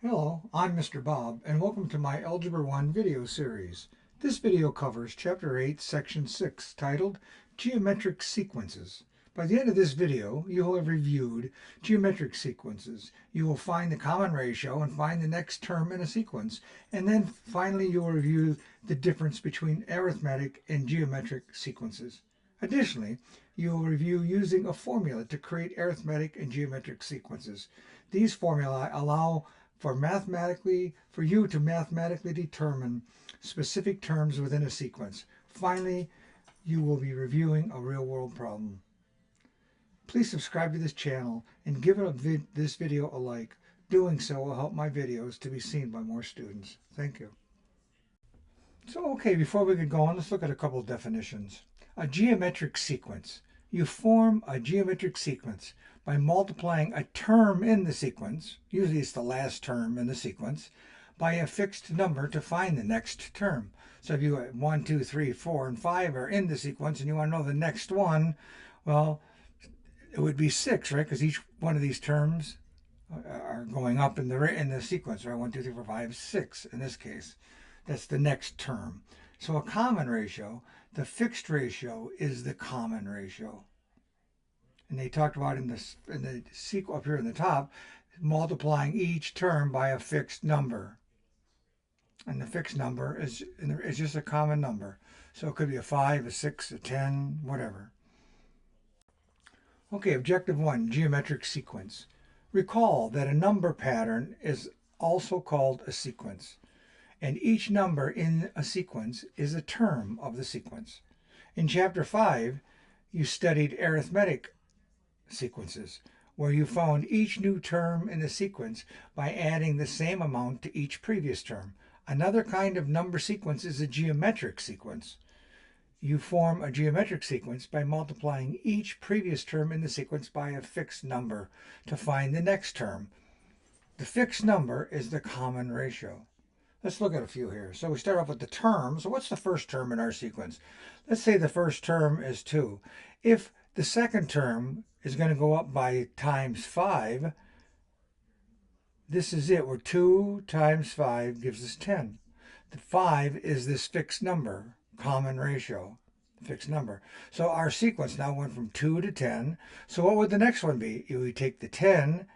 Hello, I'm Mr. Bob, and welcome to my Algebra 1 video series. This video covers Chapter 8, Section 6, titled Geometric Sequences. By the end of this video, you will have reviewed geometric sequences. You will find the common ratio and find the next term in a sequence, and then finally you will review the difference between arithmetic and geometric sequences. Additionally, you will review using a formula to create arithmetic and geometric sequences. These formulae allow for you to mathematically determine specific terms within a sequence. Finally, you will be reviewing a real-world problem. Please subscribe to this channel and give this video a like. Doing so will help my videos to be seen by more students. Thank you. So, before we get going, let's look at a couple of definitions. A geometric sequence. You form a geometric sequence by multiplying a term in the sequence, usually it's the last term in the sequence, by a fixed number to find the next term. So if you have 1, 2, 3, 4, and 5 are in the sequence and you want to know the next one, well, it would be 6, right? Because each one of these terms are going up in the sequence, right? 1, 2, 3, 4, 5, 6 in this case. That's the next term. So a common ratio, the fixed ratio is the common ratio. And they talked about in the sequence up here in the top, multiplying each term by a fixed number. And the fixed number is just a common number. So it could be a 5, a 6, a 10, whatever. Okay, objective 1, geometric sequence. Recall that a number pattern is also called a sequence, and each number in a sequence is a term of the sequence. In Chapter 5, you studied arithmetic sequences, where you found each new term in the sequence by adding the same amount to each previous term. Another kind of number sequence is a geometric sequence. You form a geometric sequence by multiplying each previous term in the sequence by a fixed number to find the next term. The fixed number is the common ratio. Let's look at a few here. So we start off with the terms. So what's the first term in our sequence? Let's say the first term is 2. If the second term is going to go up by times 5, this is it, where 2 times 5 gives us 10. The 5 is this fixed number, common ratio, fixed number. So our sequence now went from 2 to 10. So what would the next one be? You would take the 10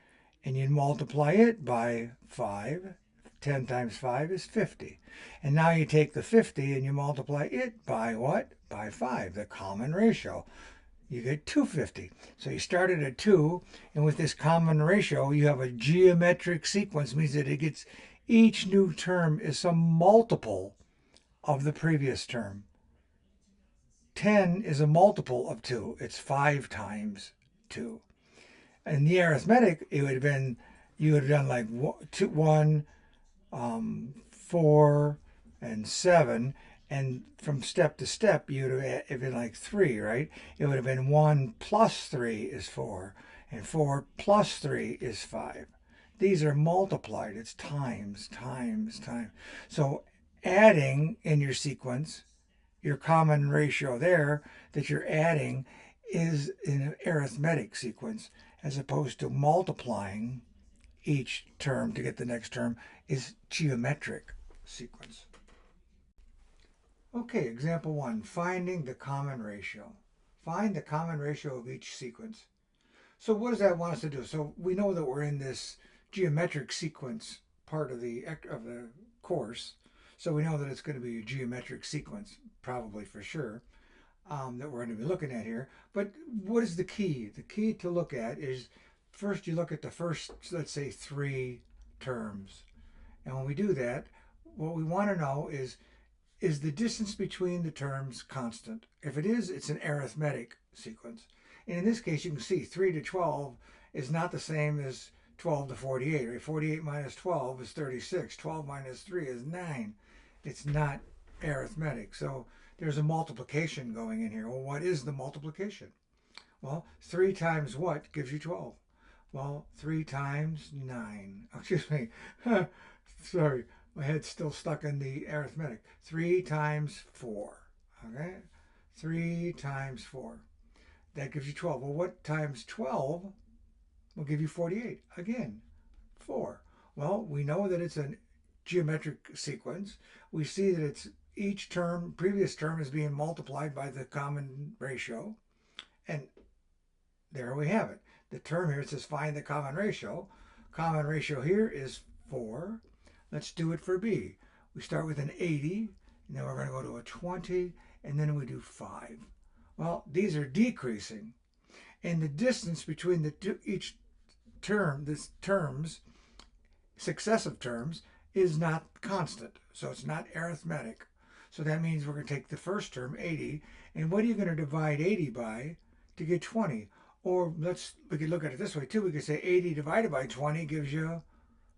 and you'd multiply it by 5. 10 times 5 is 50. And now you take the 50 and you multiply it by what? By 5, the common ratio. You get 250. So you started at 2, and with this common ratio, you have a geometric sequence, means that it gets each new term is some multiple of the previous term. 10 is a multiple of 2. It's 5 times 2. In the arithmetic, it would have been, you would have done like 1, 4, and 7. And from step to step, you would have been like 3, right? It would have been 1 plus 3 is 4, and 4 plus 3 is 5. These are multiplied. It's times, times, times. So adding in your sequence, your common ratio there that you're adding is in an arithmetic sequence, as opposed to multiplying each term to get the next term is geometric sequence. Okay, example 1, finding the common ratio. Find the common ratio of each sequence. So what does that want us to do? So we know that we're in this geometric sequence part of the course. So we know that it's going to be a geometric sequence, probably for sure, that we're going to be looking at here. But what is the key? The key to look at is, first you look at the first, let's say, 3 terms. And when we do that, what we want to know is the distance between the terms constant? If it is, it's an arithmetic sequence. And in this case, you can see 3 to 12 is not the same as 12 to 48. Right? 48 minus 12 is 36. 12 minus 3 is 9. It's not arithmetic. So there's a multiplication going in here. Well, what is the multiplication? Well, 3 times what gives you 12? Well, 3 times 9. Excuse me. Sorry. My head's still stuck in the arithmetic. 3 times 4. Okay? 3 times 4. That gives you 12. Well, what times 12 will give you 48? Again, 4. Well, we know that it's a geometric sequence. We see that it's each term, previous term, is being multiplied by the common ratio. And there we have it. The term here, it says find the common ratio. Common ratio here is 4. Let's do it for B. We start with an 80, and then we're going to go to a 20, and then we do 5. Well, these are decreasing. And the distance between the two, each term, successive terms, is not constant. So it's not arithmetic. So that means we're going to take the first term, 80, and what are you going to divide 80 by to get 20? Or we could look at it this way too. We could say 80 divided by 20 gives you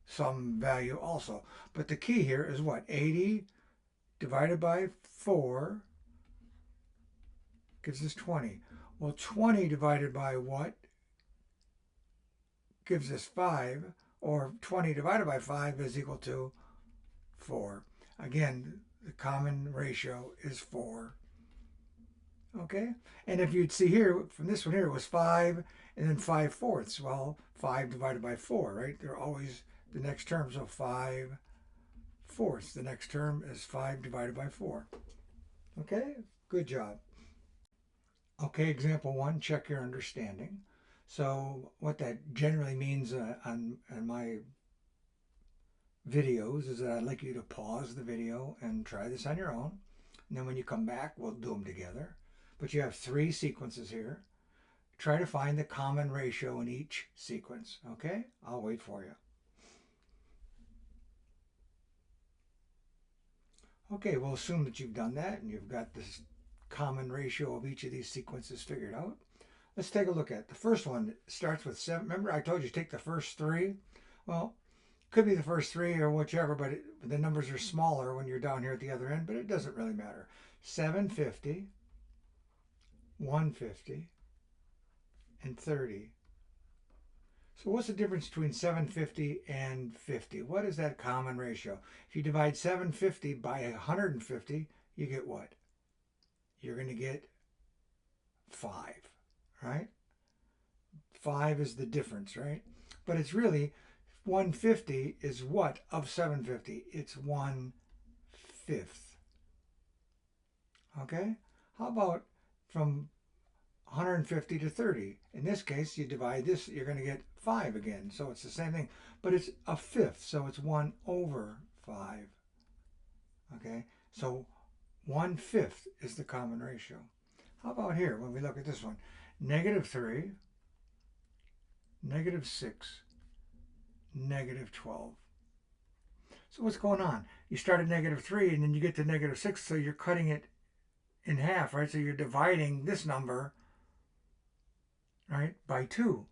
some value also. But the key here is what? 80 divided by 4 gives us 20. Well, 20 divided by what gives us 5, or 20 divided by 5 is equal to 4. Again, the common ratio is 4. Okay? And if you'd see here, from this one here, it was 5 and then 5/4. Well, 5 divided by 4, right? They're always the next term, so 5/4. The next term is 5 divided by 4. Okay? Good job. Okay, example 1, check your understanding. So what that generally means on my videos is that I'd like you to pause the video and try this on your own. And then when you come back, we'll do them together. But you have 3 sequences here. Try to find the common ratio in each sequence. Okay? I'll wait for you. Okay, we'll assume that you've done that and you've got this common ratio of each of these sequences figured out. Let's take a look at it. The first one starts with 7. Remember I told you take the first 3? Well, could be the first 3 or whichever, but the numbers are smaller when you're down here at the other end, but it doesn't really matter. 750, 150, and 30. So what's the difference between 750 and 50? What is that common ratio? If you divide 750 by 150, you get what? You're going to get 5, right? 5 is the difference, right? But it's really 150 is what of 750? It's 1/5. Okay? How about from 150 to 30? In this case, you divide this, you're going to get 5 again. So it's the same thing, but it's a fifth, so it's 1/5. Okay? So 1/5 is the common ratio. How about here when we look at this one? -3, -6, -12. So what's going on? You start at -3 and then you get to -6, so you're cutting it in half, right? So you're dividing this number, right, by 2.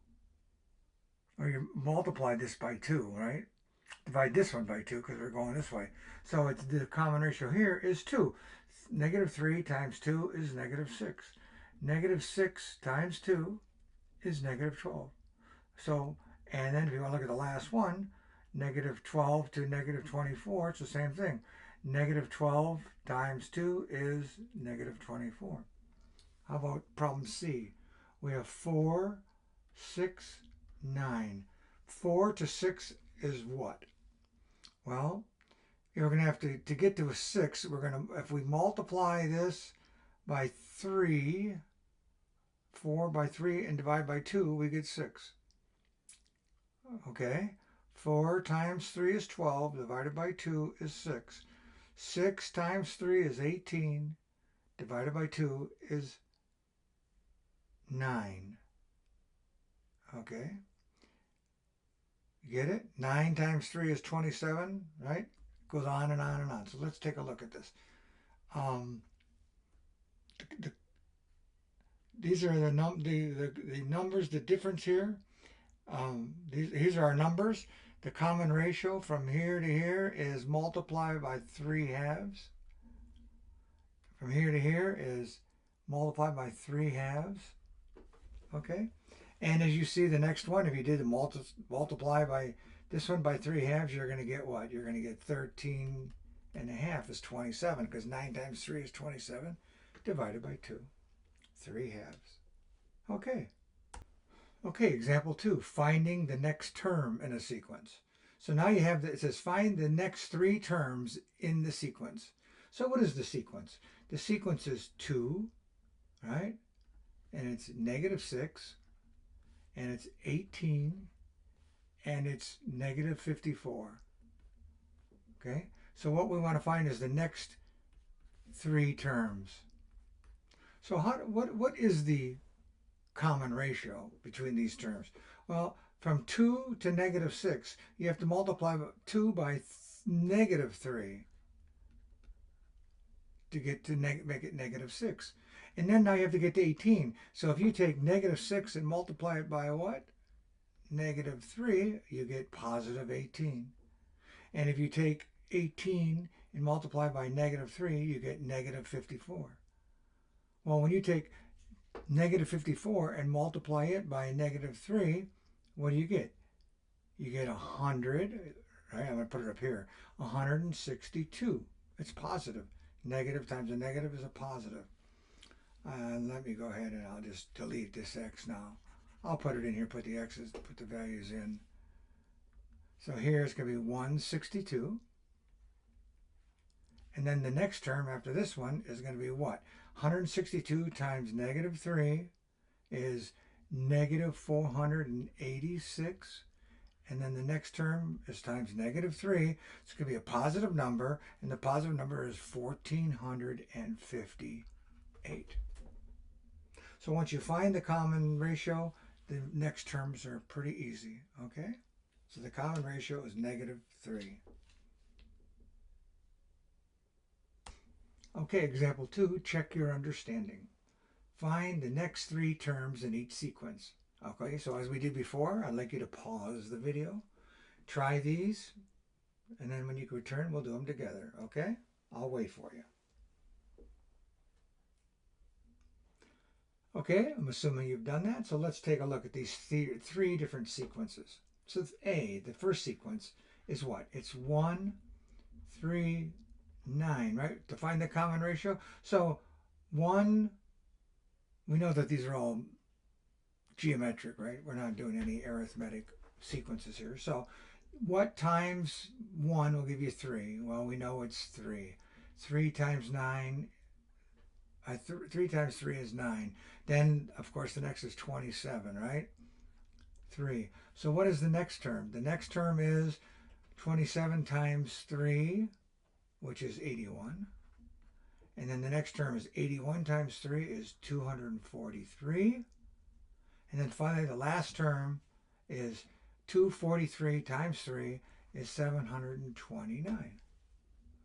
Or you multiply this by 2, right? Divide this one by 2 because we're going this way. So it's the common ratio here is 2. -3 times 2 is -6. -6 times 2 is -12. So, and then if you want to look at the last one, -12 to -24, it's the same thing. -12 times 2 is -24. How about problem C? We have 4, 6, 9. 4 to 6 is what? Well, you're going to have to get to a 6, we're going to, if we multiply this by 3, 4 by 3, and divide by 2, we get 6. Okay, 4 times 3 is 12, divided by 2 is 6. 6 times 3 is 18, divided by 2 is 9. Okay, you get it? 9 times 3 is 27, right? Goes on and on and on. So let's take a look at this. These are the numbers, the difference here. These are our numbers. The common ratio from here to here is multiplied by 3/2. From here to here is multiplied by 3/2. Okay? And as you see the next one, if you did multiply by this one by 3/2, you're going to get what? You're going to get 13.5 is 27, because 9 times 3 is 27, divided by 2. 3/2. Okay. Okay, example 2, finding the next term in a sequence. So now you have, it says find the next three terms in the sequence. So what is the sequence? The sequence is 2, right? And it's -6, and it's 18, and it's -54. Okay? So what we want to find is the next three terms. So what is the common ratio between these terms? Well, from 2 to -6, you have to multiply 2 by -3 to get to make it -6. And then now you have to get to 18. So if you take -6 and multiply it by what? -3, you get +18. And if you take 18 and multiply by -3, you get -54. Well, when you take -54 and multiply it by -3, what do you get? You get 100, right? I'm going to put it up here, 162. It's positive. Negative times a negative is a positive. Let me go ahead and I'll just delete this x now. I'll put it in here, put the x's, put the values in. So here it's going to be 162. And then the next term after this one is going to be what? 162 times -3 is -486. And then the next term is times -3. It's going to be a positive number, and the positive number is 1458. So once you find the common ratio, the next terms are pretty easy, okay? So the common ratio is -3. Okay, example 2, check your understanding. Find the next three terms in each sequence. Okay, so as we did before, I'd like you to pause the video, try these, and then when you return, we'll do them together, okay? I'll wait for you. Okay, I'm assuming you've done that, so let's take a look at these three different sequences. So A, the first sequence, is what? It's 1, 3, 9, right? To find the common ratio. So 1, we know that these are all geometric, right? We're not doing any arithmetic sequences here. So what times 1 will give you 3? Well, we know it's 3. 3 times 9, 3 times 3 is 9. Then, of course, the next is 27, right? 3. So what is the next term? The next term is 27 times 3, which is 81. And then the next term is 81 times 3 is 243. And then finally, the last term is 243 times 3 is 729.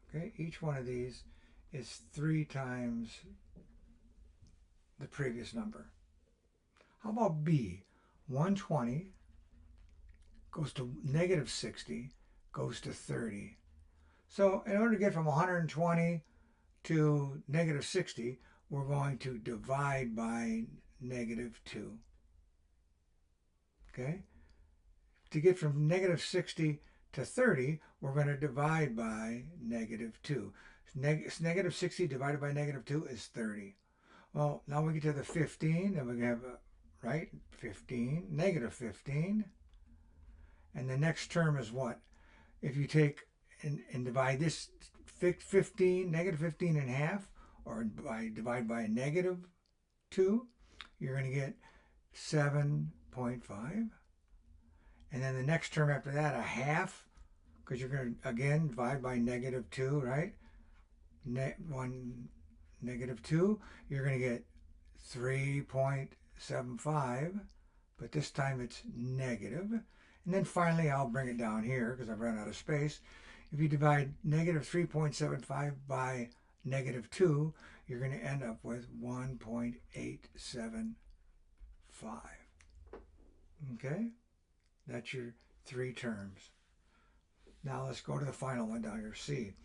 Okay, each one of these is 3 times the previous number. How about B? 120 goes to -60, goes to 30. So in order to get from 120 to -60, we're going to divide by -2. Okay? To get from -60 to 30, we're going to divide by -2. -60 divided by -2 is 30. Well, now we get to the 15, and we have, right, 15, -15. And the next term is what? If you take and divide this 15, -15 in half, or divide by -2, you're going to get 7.5. And then the next term after that, a half, because you're going to, again, divide by -2, right? -2, you're going to get 3.75, but this time it's negative. And then finally, I'll bring it down here because I've run out of space. If you divide -3.75 by -2, you're going to end up with 1.875. Okay? That's your three terms. Now let's go to the final one down here, C.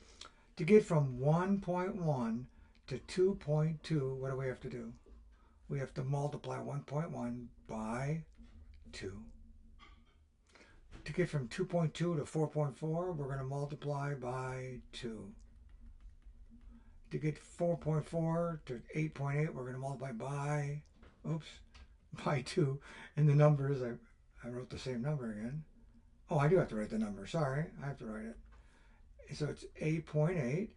To get from 1.1 to 2.2, what do we have to do? We have to multiply 1.1 by 2. To get from 2.2 to 4.4, we're going to multiply by 2. To get 4.4 to 8.8, we're going to multiply by 2. And the numbers, I wrote the same number again. Oh, I do have to write the number. Sorry, I have to write it. So it's 8.8.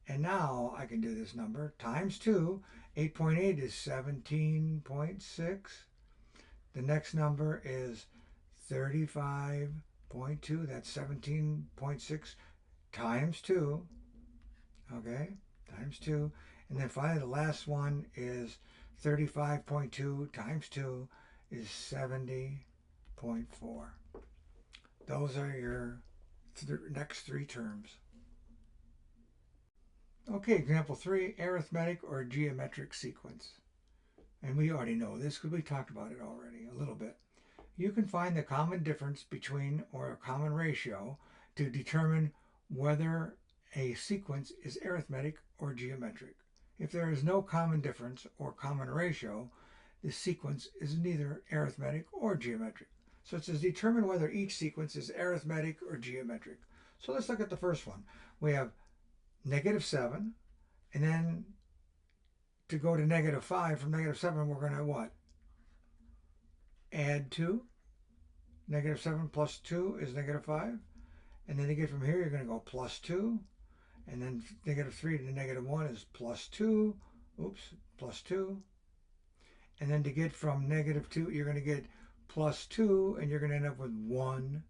And now I can do this number times 2. 8.8 is 17.6. The next number is 35.2. That's 17.6 times 2. Okay, times 2. And then finally the last one is 35.2 times 2 is 70.4. Those are your next three terms. Okay, example 3, arithmetic or geometric sequence. And we already know this because we talked about it already a little bit. You can find the common difference between or a common ratio to determine whether a sequence is arithmetic or geometric. If there is no common difference or common ratio, the sequence is neither arithmetic or geometric. So it says determine whether each sequence is arithmetic or geometric. So let's look at the first one. We have -7, and then to go to -5 from -7, we're going to what? Add 2. -7 plus 2 is -5. And then to get from here, you're going to go plus 2. And then -3 to -1 is plus 2. Oops, plus 2. And then to get from -2, you're going to get plus 2, and you're going to end up with 1.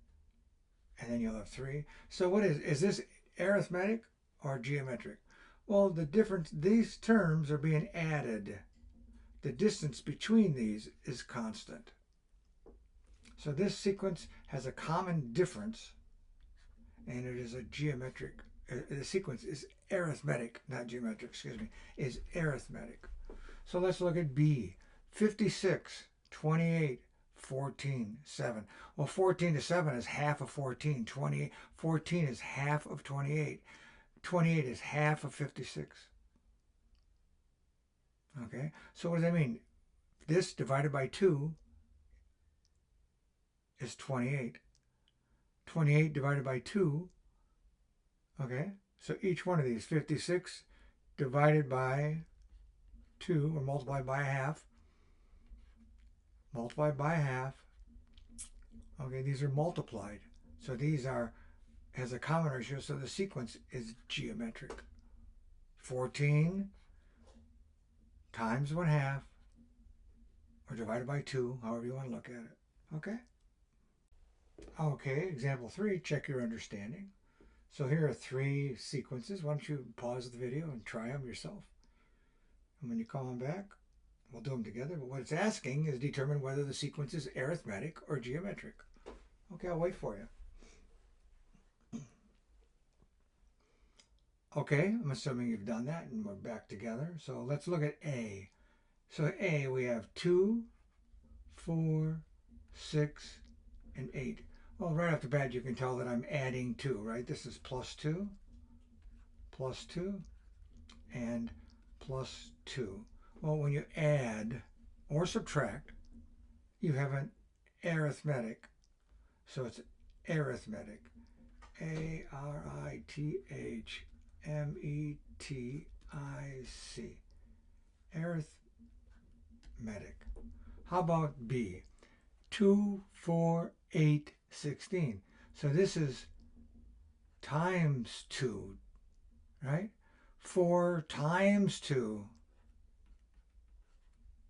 And then you'll have 3. So what is this arithmetic or geometric? Well, the difference, these terms are being added. The distance between these is constant. So this sequence has a common difference, and it is a geometric. The sequence is arithmetic, not geometric, excuse me, is arithmetic. So let's look at B. 56, 28, 14, 7. Well, 14 to 7 is half of 14. 14 is half of 28. 28 is half of 56. Okay, so what does that mean? This divided by 2 is 28. 28 divided by 2, okay, so each one of these, 56 divided by 2, or multiplied by half, okay, these are multiplied. So these are, has a common ratio, so the sequence is geometric. 14 times 1/2, or divided by 2, however you want to look at it. Okay? Okay, example 3, check your understanding. So here are 3 sequences. Why don't you pause the video and try them yourself? And when you come on back, we'll do them together. But what it's asking is determine whether the sequence is arithmetic or geometric. Okay, I'll wait for you. Okay, I'm assuming you've done that and we're back together. So let's look at A. So A, we have 2, 4, 6, and 8. Well, right off the bat, you can tell that I'm adding 2, right? This is plus 2, and plus 2. Well, when you add or subtract, you have an arithmetic. So it's arithmetic. A-R-I-T-H-M-E-T-I-C. Arithmetic. How about B? 2, 4, 8, 16. So this is times 2, right? 4 times 2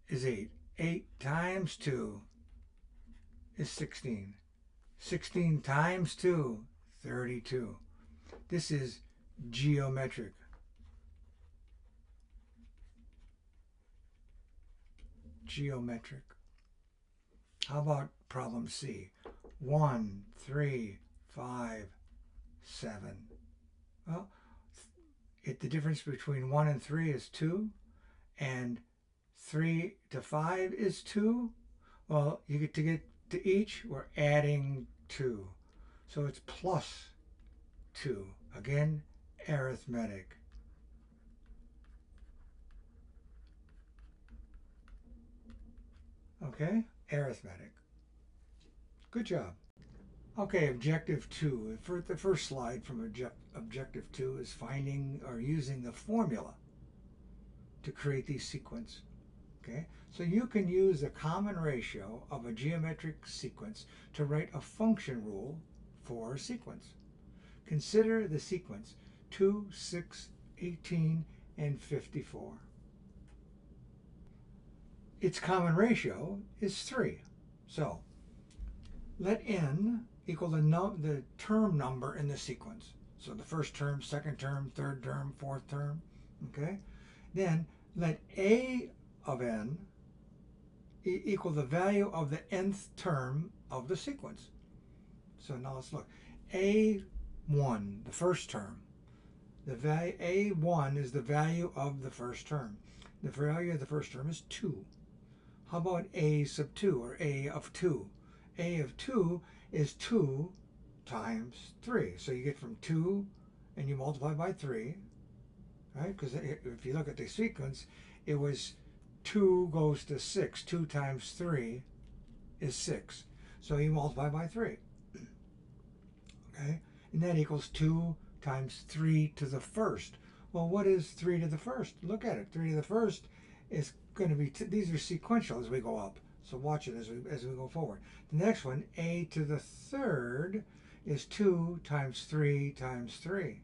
is 8. 8 times 2 is 16. 16 times 2, 32. This is geometric. Geometric. How about problem C? 1, 3, 5, 7. Well, the difference between 1 and 3 is 2, and 3 to 5 is 2. Well, you get to each, we're adding 2. So it's plus 2. Again, arithmetic. Okay, arithmetic. Good job. Okay, objective 2. For the first slide from objective 2 is finding or using the formula to create these sequence. Okay, So you can use the common ratio of a geometric sequence to write a function rule for a sequence. Consider the sequence 2, 6, 18, and 54. Its common ratio is 3. So let n equal the term number in the sequence. So the first term, second term, third term, fourth term. Okay? Then let a of n equal the value of the nth term of the sequence. So now let's look. A1, the first term. The value A1 is the value of the first term. The value of the first term is 2. How about A sub 2 or A of 2? A of 2 is 2 times 3. So you get from 2 and you multiply by 3, right? Because if you look at the sequence, it was 2 goes to 6. 2 times 3 is 6. So you multiply by 3. Okay? And that equals 2 times 3 to the first. Well, what is 3 to the first? Look at it. 3 to the first is going to be, these are sequential as we go up. So watch it as we go forward. The next one, a to the third, is 2 times 3 times 3.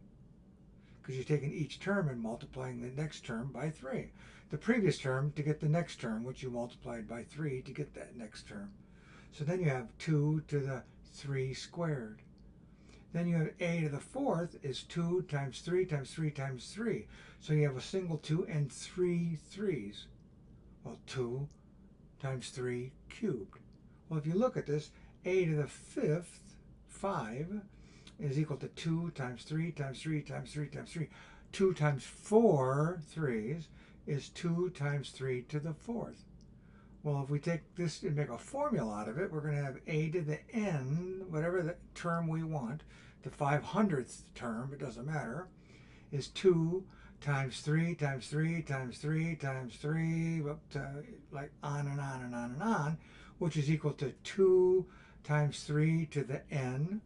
Because you're taking each term and multiplying the next term by 3. The previous term to get the next term, which you multiplied by 3 to get that next term. So then you have 2 to the 3 squared. Then you have a to the fourth is 2 times 3 times 3 times 3. So you have a single 2 and 3 3's. Well, 2 times 3 cubed. Well, if you look at this, a to the fifth, 5, is equal to 2 times 3 times 3 times 3 times 3. 2 times 4 3's is 2 times 3 to the fourth. Well, if we take this and make a formula out of it, we're going to have a to the n, whatever the term we want, the 500th term, it doesn't matter, is 2 times 3 times 3 times 3 times 3, up to like on and on and on and on, which is equal to 2 times 3 to the n,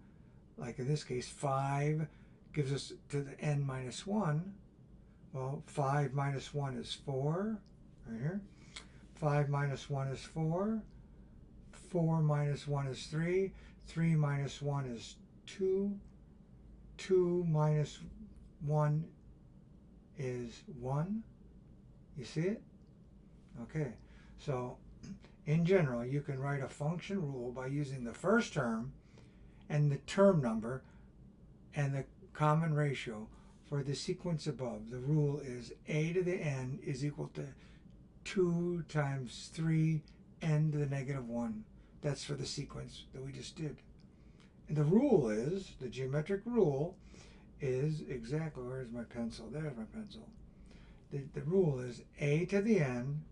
like in this case 5 gives us to the n minus 1. Well, 5 minus 1 is 4, right here. 5 minus 1 is 4. 4 minus 1 is 3. 3 minus 1 is 2. 2 minus 1 is 1. You see it? Okay. So, in general, you can write a function rule by using the first term and the term number and the common ratio for the sequence above. The rule is a to the n is equal to 2 times 3 n to the negative 1. That's for the sequence that we just did. And the rule is, the geometric rule is exactly, where's my pencil? There's my pencil. The rule is a to the n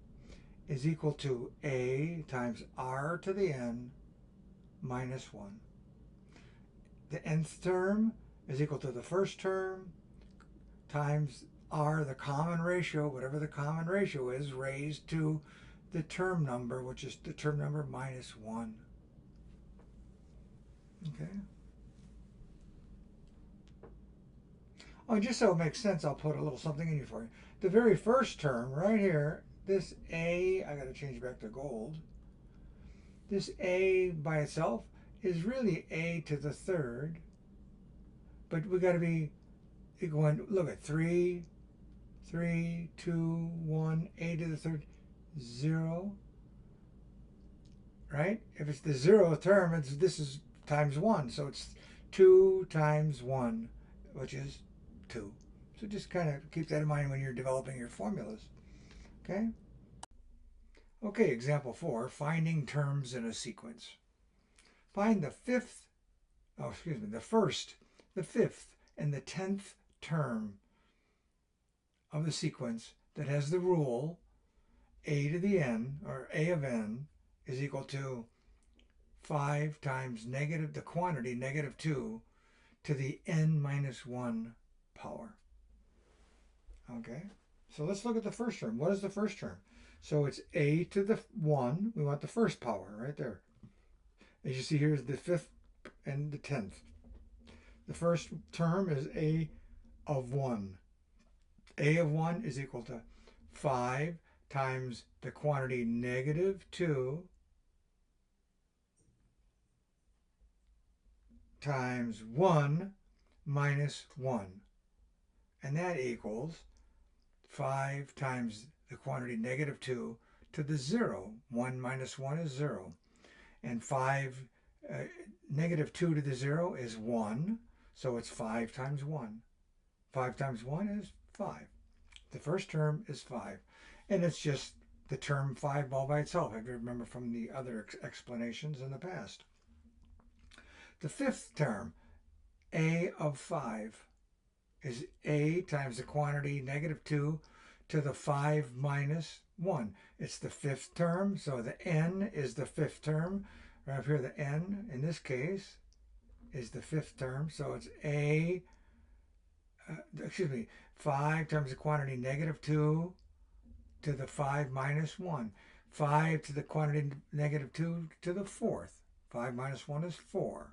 is equal to a times r to the n minus 1. The nth term is equal to the first term times r, the common ratio, whatever the common ratio is, raised to the term number, which is the term number minus 1. Okay. Oh, just so it makes sense, I'll put a little something in here for you. The very first term right here, this a, I got to change back to gold. This a by itself is really a to the third, but we got to be going, look at 3, 3, 2, 1, a to the third, 0, right? If it's the 0th term, this is times 1, so it's 2 times 1, which is 2. So just kind of keep that in mind when you're developing your formulas, okay? Okay, example 4, finding terms in a sequence. Find the first, the fifth, and the 10th term of the sequence that has the rule a to the n, or a of n, is equal to 5 times negative, the quantity, negative 2, to the n minus 1 power. Okay, so let's look at the first term. What is the first term? So it's a to the 1. We want the first power right there. As you see, here's the 5th and the 10th. The first term is a of 1. A of 1 is equal to 5 times the quantity -2 times 1 minus 1. And that equals 5 times the quantity -2 to the 0. 1 minus 1 is 0. And -2 to the 0 is 1. So it's 5 times 1. 5 times 1 is 5. The first term is 5. And it's just the term 5 all by itself, if you remember from the other explanations in the past. The fifth term, a of 5, is a times the quantity -2 to the 5 minus 1. It's the fifth term, so the n is the fifth term. Right up here, the n, in this case, is the fifth term, so it's 5 times the quantity -2 to the 5 minus 1. 5 to the quantity -2 to the fourth. 5 minus 1 is 4.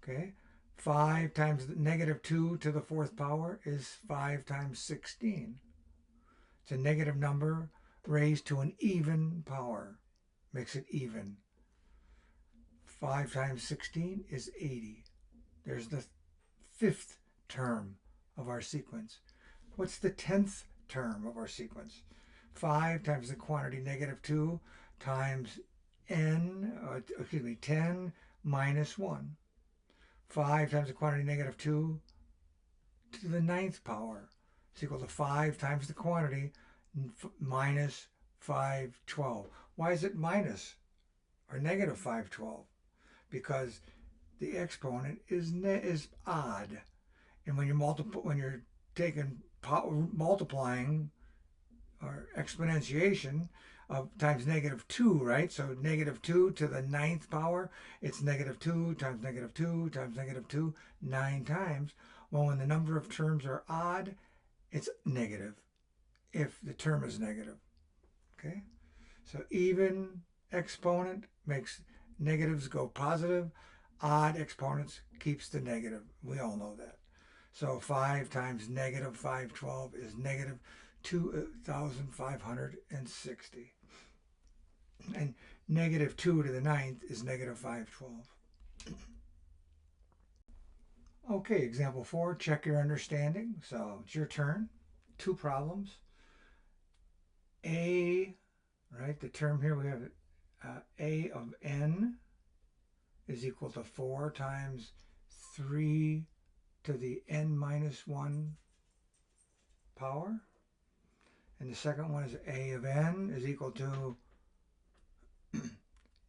Okay? 5 times -2 to the fourth power is 5 times 16. It's a negative number raised to an even power. Makes it even. 5 times 16 is 80. There's the fifth term of our sequence. What's the 10th term of our sequence? 5 times the quantity -2 times 10 minus 1. 5 times the quantity -2 to the 9th power is equal to 5 times the quantity minus 512. Why is it minus or negative 512? Because the exponent is odd, and when you're taking multiplying or exponentiation of times -2, right? So -2 to the 9th power, it's -2 times -2 times -2, 9 times. Well, when the number of terms are odd, it's negative if the term is negative. Okay? So even exponent makes negatives go positive. Odd exponents keeps the negative. We all know that. So 5 times -512 is -2,560. And -2 to the 9th is -512. Okay, example 4, check your understanding. So it's your turn. 2 problems. A, right, the term here we have a of n is equal to 4 times 3 to the n minus 1 power. And the second one is a of n is equal to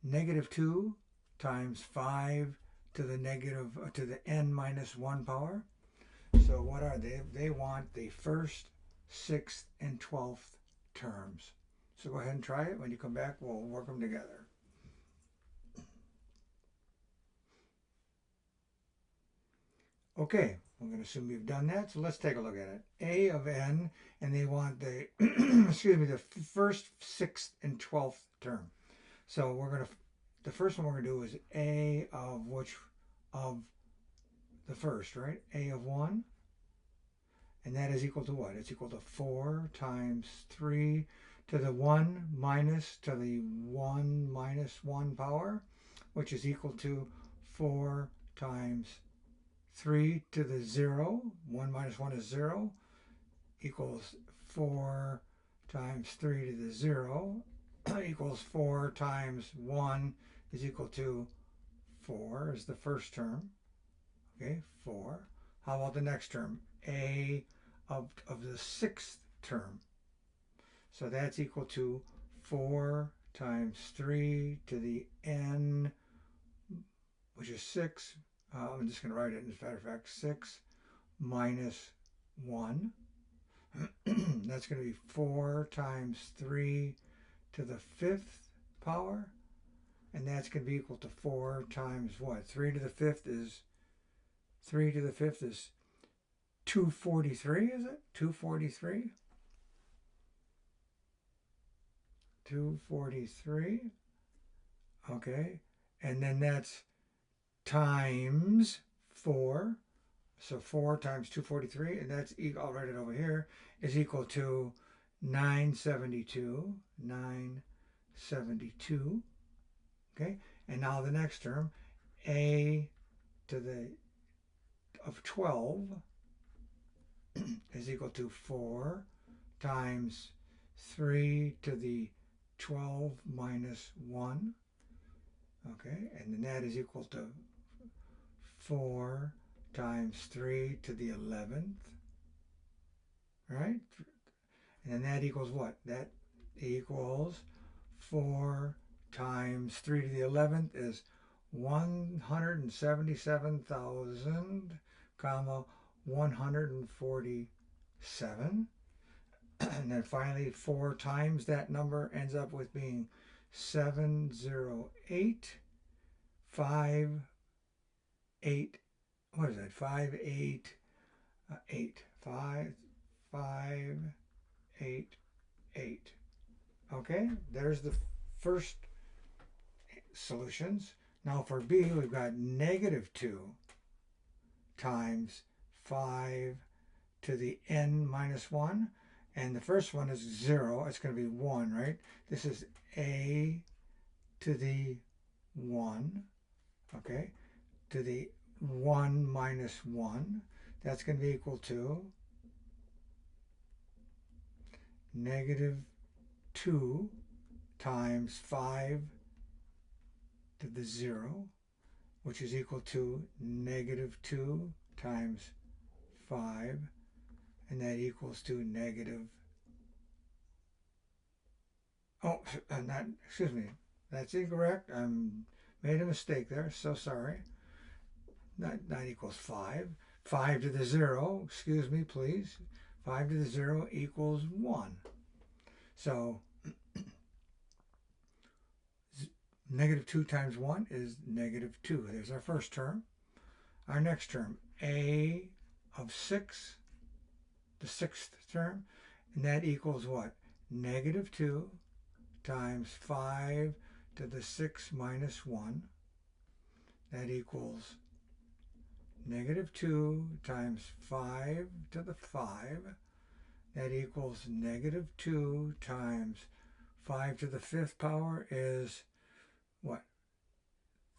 -2 times 5 to the n minus 1 power. So what are they? They want the first, 6th, and 12th terms. So go ahead and try it. When you come back, we'll work them together. Okay, I'm going to assume you've done that, so let's take a look at it. A of n, and they want the the first, 6th, and 12th term. So the first one we're going to do is a of the first, right? A of 1, and that is equal to what? It's equal to 4 times 3 to the 1 minus to the 1 minus 1 power, which is equal to 4 times 3 to the 0, 1 minus 1 is 0, equals 4 times 3 to the 0, equals 4 times 1 is equal to 4 is the first term. Okay, 4. How about the next term? A of the 6th term. So that's equal to 4 times 3 to the n, which is 6. I'm just going to write it as a matter of fact, 6 minus 1. That's going to be 4 times 3 to the 5th power. And that's going to be equal to 4 times what? 3 to the 5th is 243, is it? 243? 243. Okay. And then that's times 4. So 4 times 243, and that's, I'll write it over here, is equal to 972, 972. Okay, and now the next term, a to the of 12 is equal to 4 times 3 to the 12 minus 1. Okay, and then that is equal to 4 times 3 to the 11th. Right? And then that equals what? That equals 4 times 3 to the 11th is 177,000, comma 147. And then finally 4 times that number ends up with being 70858. What is that? 588. 588. Okay, there's the first solutions. Now for B, we've got negative 2 times 5 to the n minus 1. And the first one is 0. It's going to be 1, right? This is a to the 1, okay, to the 1 minus 1. That's going to be equal to negative 2 times 5 to the 0, which is equal to negative 2 times 5, and that equals to negative, excuse me, that's incorrect. I made a mistake there, so sorry. That equals 5. 5 to the 0, excuse me, please. 5 to the 0 equals 1. So negative 2 times 1 is negative 2. There's our first term. Our next term, a of 6, the sixth term, and that equals what? Negative 2 times 5 to the 6 minus 1. That equals negative 2 times 5 to the 5. That equals negative 2 times 5 to the 5th power is what?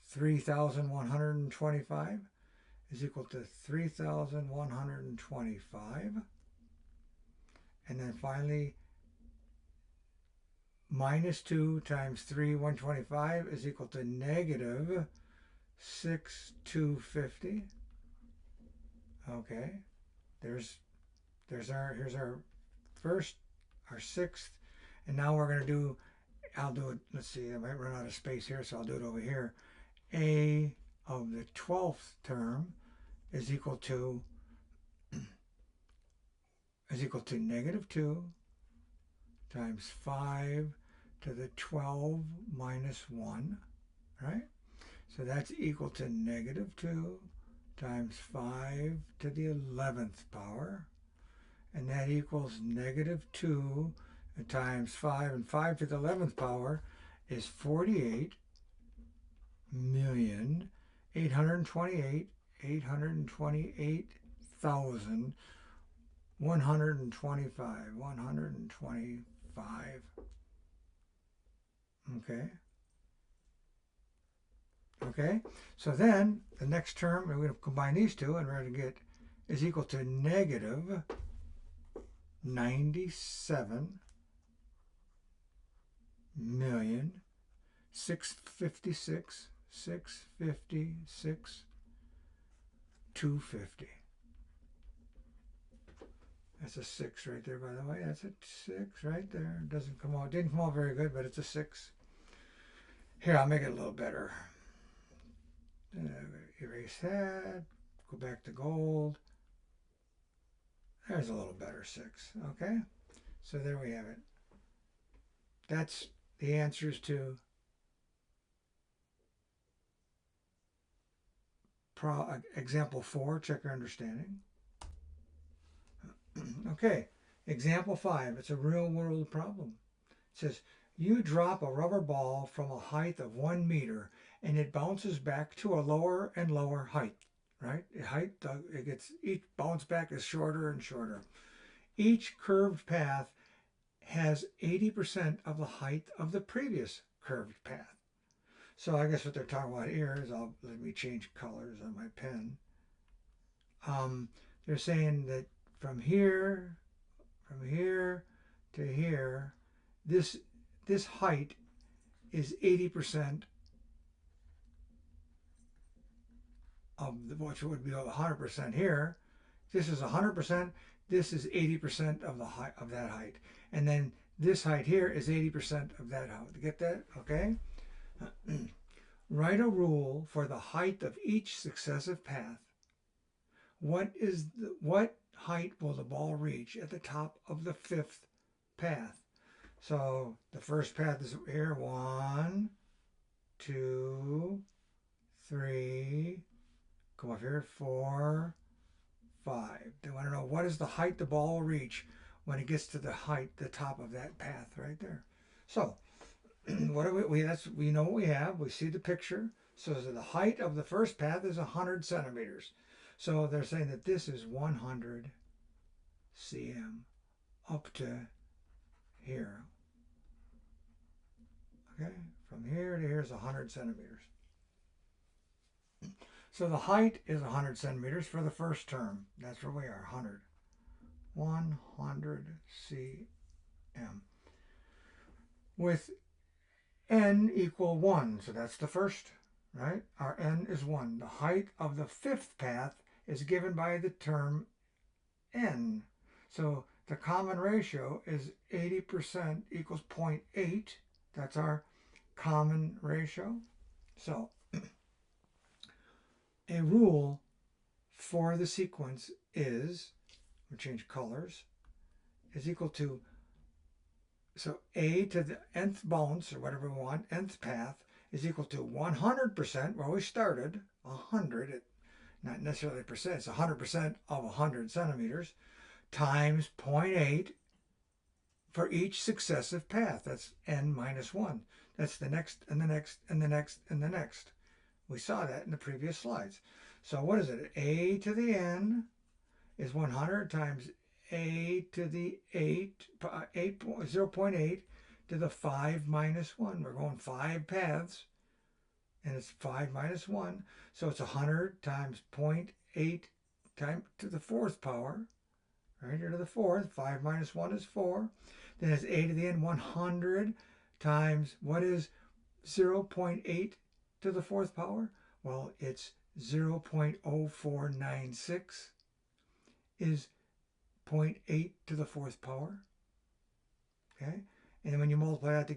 3,125 is equal to 3,125. And then finally, minus 2 times 3,125 is equal to negative 6,250. Okay, here's our first, our sixth, and now we're going to do, I'll do it, let's see, I might run out of space here, so I'll do it over here. A of the 12th term is equal to negative 2 times 5 to the 12 minus 1, right? So that's equal to negative 2 times 5 to the 11th power, and that equals negative 2 times 5, and 5 to the 11th power is 125. Okay, so then the next term, we're going to combine these two, and we're going to get is equal to negative 97,656,250. That's a 6 right there, by the way. That's a 6 right there. It didn't come out very good, but it's a 6. Here, I'll make it a little better. Erase that. Go back to gold. There's a little better 6. Okay, so there we have it. That's the answers to example 4. Check your understanding. Okay, example 5. It's a real world problem. It says, you drop a rubber ball from a height of 1 meter and it bounces back to a lower and lower height, right? Each bounce back is shorter and shorter. Each curved path has 80% of the height of the previous curved path. So I guess what they're talking about here is, let me change colors on my pen. They're saying that from here to here, this height is 80% of which would be 100% here. This is 100%. This is 80% of the height of that height, and then this height here is 80% of that height. Get that? Okay. Write a rule for the height of each successive path. What height will the ball reach at the top of the fifth path? So the first path is here. 1, 2, 3. Come up here. 4, 5. They want to know what is the height the ball will reach when it gets to the top of that path right there. So what do we know what we have. We see the picture. So the height of the first path is 100 centimeters. So they're saying that this is 100 cm up to here. Okay, from here to here is 100 centimeters. So the height is 100 centimeters for the first term. That's where we are, 100. 100 cm. With n equal 1. So that's the first, right? Our n is 1. The height of the fifth path is given by the term n. So the common ratio is 80% equals 0.8. That's our common ratio. So a rule for the sequence is, we'll change colors, is equal to, so a to the nth bounce, or whatever we want, nth path, is equal to 100%, where we started, 100, not necessarily percent, it's 100% of 100 centimeters, times 0.8 for each successive path. That's n minus 1. That's the next, and the next, and the next, and the next. We saw that in the previous slides. So what is it? A to the n is 100 times a to the 0.8 to the 5 minus 1. We're going 5 paths, and it's 5 minus 1. So it's 100 times 0.8 times to the fourth power, right here to the fourth. 5 minus 1 is 4. Then it's a to the n, 100 times, what is 0.8 to the fourth power? Well, it's 0.0496 is 0.8 to the fourth power. Okay, and when you multiply that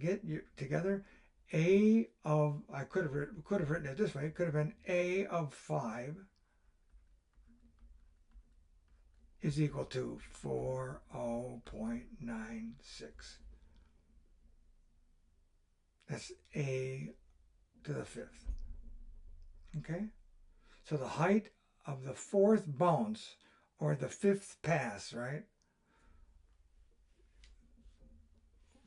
together, a of, I could have written it this way. It could have been a of 5 is equal to 40.96. That's a to the fifth. Okay, so the height of the fourth bounce, or the fifth pass, right?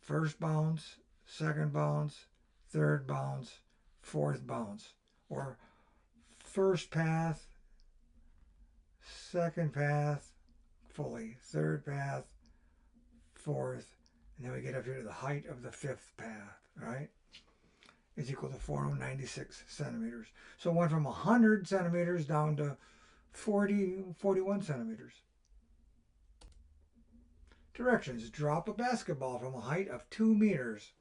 First bounce, second bounce, third bounce, fourth bounce, or first path, second path, fully, third path, fourth, and then we get up here to the height of the fifth path, right? Is equal to 4096 centimeters. So it went from 100 centimeters down to 41 centimeters. Directions. Drop a basketball from a height of 2 meters.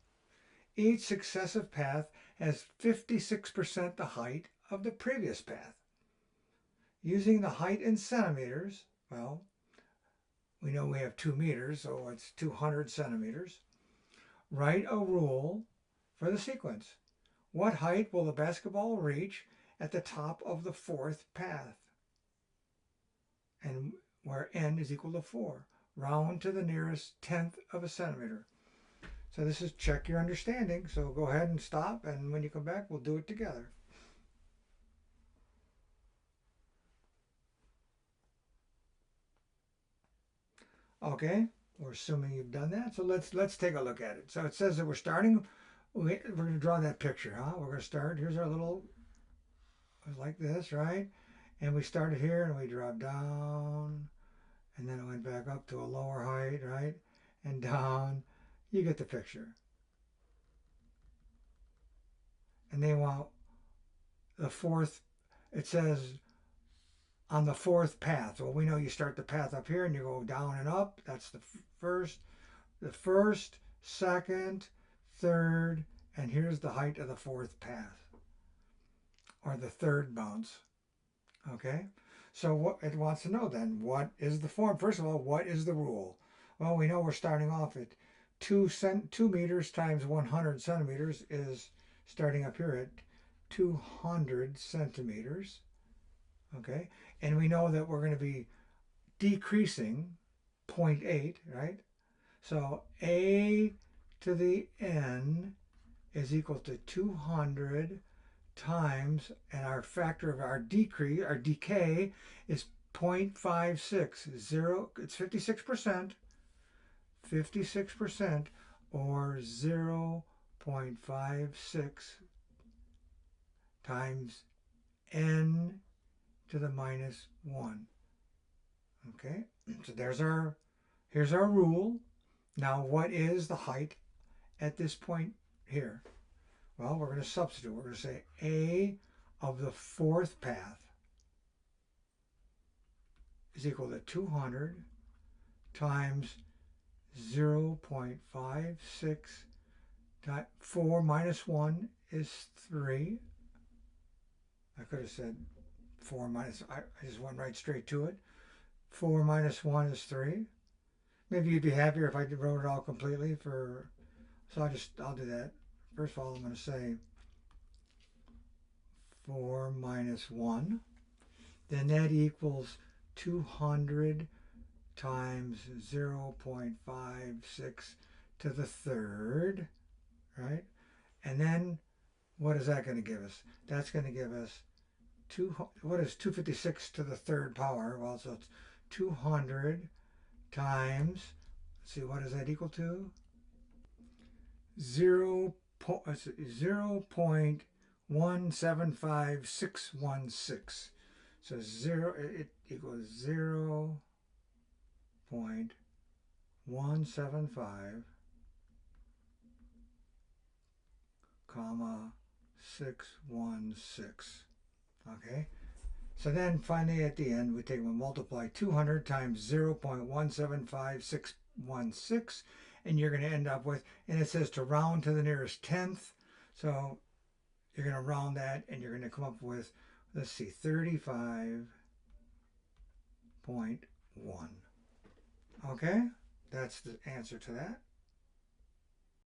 Each successive path has 56% the height of the previous path. Using the height in centimeters, well, we know we have 2 meters, so it's 200 centimeters. Write a rule for the sequence. What height will the basketball reach at the top of the fourth path? And where n is equal to 4. Round to the nearest tenth of a centimeter. So this is check your understanding. So go ahead and stop, and when you come back, we'll do it together. Okay, we're assuming you've done that. So let's take a look at it. So it says that we're starting. We're going to draw that picture, huh? We're going to start. Here's our little, like this, right? And we started here, and we dropped down, and then it went back up to a lower height, right? And down, You get the picture. And they want the fourth, it says on the fourth path. Well, we know you start the path up here and you go down and up. That's the first, second, third, and here's the height of the fourth path, or the third bounce. Okay? So what it wants to know then, what is the form? First of all, what is the rule? Well, we know we're starting off at 2 meters times 100 centimeters is starting up here at 200 centimeters. Okay? And we know that we're going to be decreasing 0.8, right? So a to the n is equal to 200 times, and our factor of our decay is 0.56. It's 56%, 56%, or 0.56 times n to the minus 1. Okay, so here's our rule. Now, what is the height at this point here? Well, we're going to substitute. We're going to say a of the fourth path is equal to 200 times 0.56 times 4 minus 1 is 3. I could have said 4 minus, I just went right straight to it. 4 minus 1 is 3. Maybe you'd be happier if I wrote it all completely so I'll do that. First of all, I'm going to say 4 minus 1. Then that equals 200 times 0.56 to the third, right? And then what is that going to give us? That's going to give us what is 256 to the third power? Well, so it's 200 times, let's see, what is that equal to? 0.175616. So it equals 0.175 comma 616. Okay, so then finally at the end we take and multiply 200 times 0.175616, and you're going to end up with, and it says to round to the nearest tenth, so you're going to round that and you're going to come up with, let's see, 35.1. Okay, that's the answer to that.